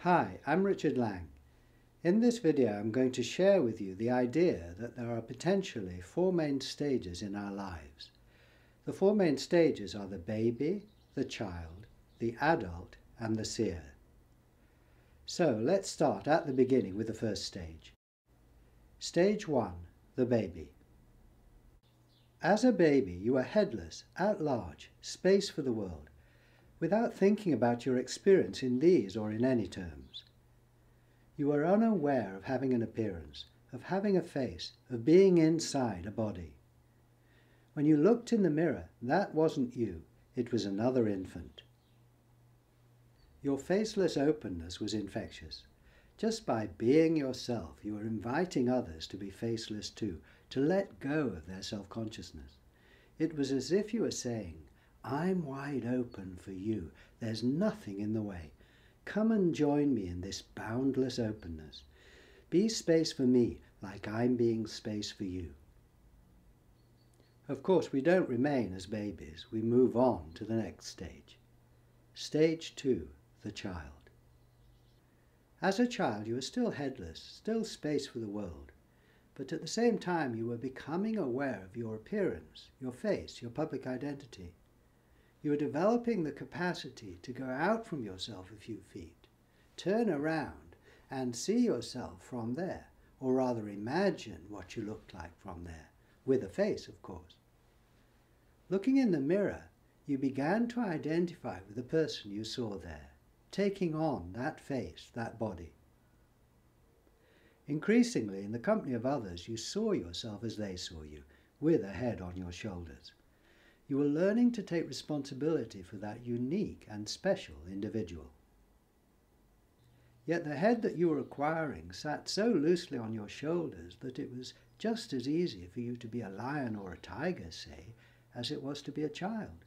Hi, I'm Richard Lang. In this video I'm going to share with you the idea that there are potentially four main stages in our lives. The four main stages are the baby, the child, the adult and the seer. So let's start at the beginning with the first stage. Stage 1, the baby. As a baby you are headless, at large, space for the world, without thinking about your experience in these or in any terms. You are unaware of having an appearance, of having a face, of being inside a body. When you looked in the mirror, that wasn't you, it was another infant. Your faceless openness was infectious. Just by being yourself, you were inviting others to be faceless too, to let go of their self-consciousness. It was as if you were saying, I'm wide open for you. There's nothing in the way. Come and join me in this boundless openness. Be space for me like I'm being space for you. Of course, we don't remain as babies. We move on to the next stage. Stage 2, the child. As a child, you were still headless, still space for the world. But at the same time, you were becoming aware of your appearance, your face, your public identity. You are developing the capacity to go out from yourself a few feet, turn around and see yourself from there, or rather imagine what you looked like from there, with a face, of course. Looking in the mirror, you began to identify with the person you saw there, taking on that face, that body. Increasingly, in the company of others, you saw yourself as they saw you, with a head on your shoulders. You were learning to take responsibility for that unique and special individual. Yet the head that you were acquiring sat so loosely on your shoulders that it was just as easy for you to be a lion or a tiger, say, as it was to be a child.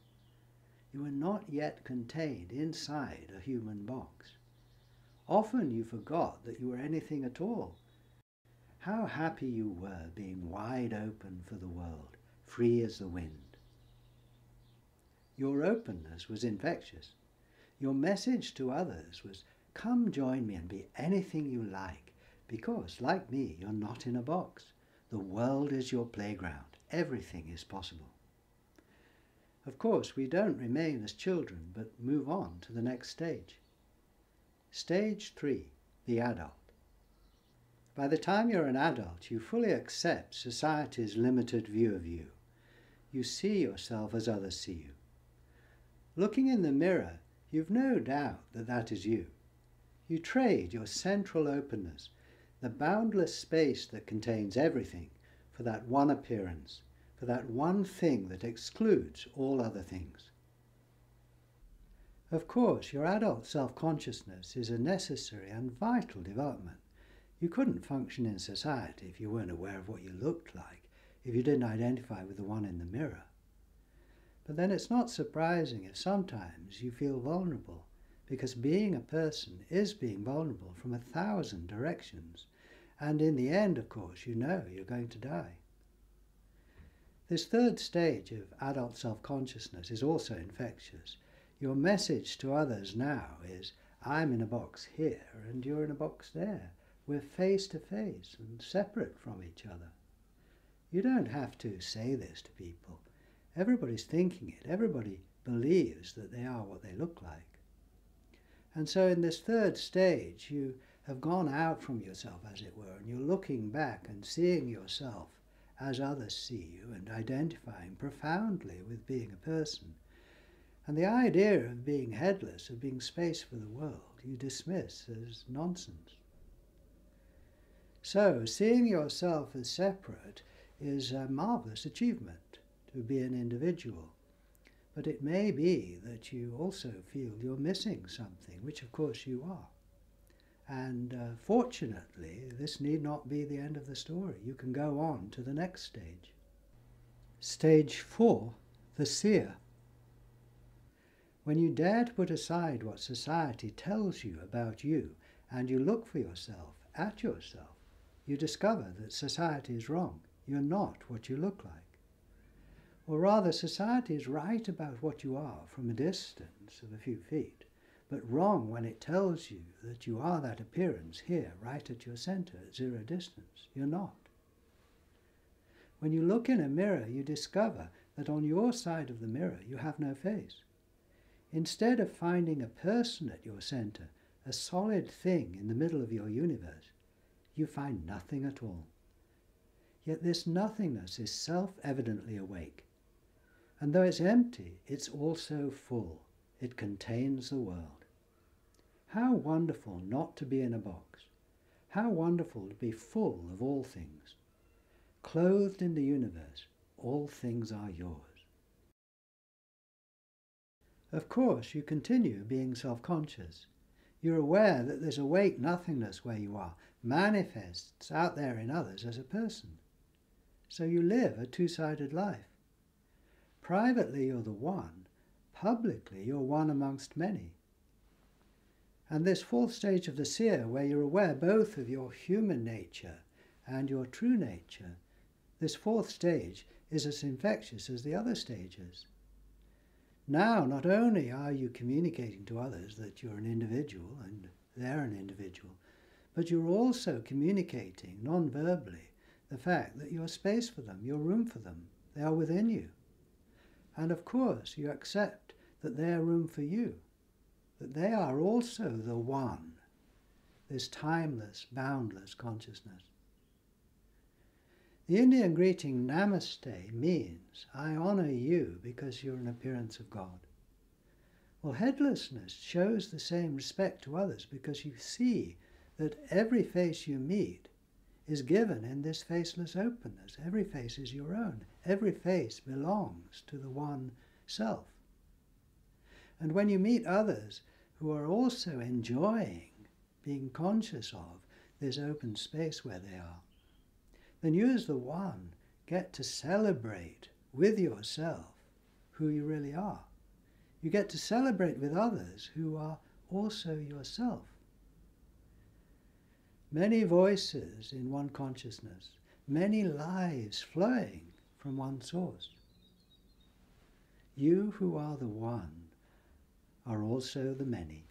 You were not yet contained inside a human box. Often you forgot that you were anything at all. How happy you were being wide open for the world, free as the wind. Your openness was infectious. Your message to others was, come join me and be anything you like, because, like me, you're not in a box. The world is your playground. Everything is possible. Of course, we don't remain as children, but move on to the next stage. Stage 3, the adult. By the time you're an adult, you fully accept society's limited view of you. You see yourself as others see you. Looking in the mirror, you've no doubt that that is you. You trade your central openness, the boundless space that contains everything, for that one appearance, for that one thing that excludes all other things. Of course, your adult self-consciousness is a necessary and vital development. You couldn't function in society if you weren't aware of what you looked like, if you didn't identify with the one in the mirror. But then it's not surprising if sometimes you feel vulnerable, because being a person is being vulnerable from 1,000 directions, and in the end, of course, you know you're going to die. This third stage of adult self-consciousness is also infectious. Your message to others now is, I'm in a box here and you're in a box there. We're face to face and separate from each other. You don't have to say this to people. Everybody's thinking it. Everybody believes that they are what they look like. And so in this third stage, you have gone out from yourself, as it were, and you're looking back and seeing yourself as others see you and identifying profoundly with being a person. And the idea of being headless, of being space for the world, you dismiss as nonsense. So, seeing yourself as separate is a marvelous achievement, to be an individual. But it may be that you also feel you're missing something, which of course you are. And fortunately, this need not be the end of the story. You can go on to the next stage. Stage 4, the seer. When you dare to put aside what society tells you about you, and you look for yourself, at yourself, you discover that society is wrong. You're not what you look like. Or rather, society is right about what you are from a distance of a few feet, but wrong when it tells you that you are that appearance here, right at your center, at zero distance. You're not. When you look in a mirror, you discover that on your side of the mirror you have no face. Instead of finding a person at your center, a solid thing in the middle of your universe, you find nothing at all. Yet this nothingness is self-evidently awake. And though it's empty, it's also full. It contains the world. How wonderful not to be in a box. How wonderful to be full of all things. Clothed in the universe, all things are yours. Of course, you continue being self-conscious. You're aware that there's awake nothingness where you are, manifests out there in others as a person. So you live a two-sided life. Privately, you're the one. Publicly, you're one amongst many. And this fourth stage of the seer, where you're aware both of your human nature and your true nature, this fourth stage is as infectious as the other stages. Now, not only are you communicating to others that you're an individual and they're an individual, but you're also communicating non-verbally the fact that you're space for them, you're room for them, they are within you. And of course, you accept that they are room for you, that they are also the one, this timeless, boundless consciousness. The Indian greeting Namaste means, I honor you because you're an appearance of God. Well, headlessness shows the same respect to others because you see that every face you meet is given in this faceless openness. Every face is your own. Every face belongs to the one self. And when you meet others who are also enjoying being conscious of this open space where they are, then you as the one get to celebrate with yourself who you really are. You get to celebrate with others who are also yourself. Many voices in one consciousness, many lives flowing from one source. You who are the one are also the many.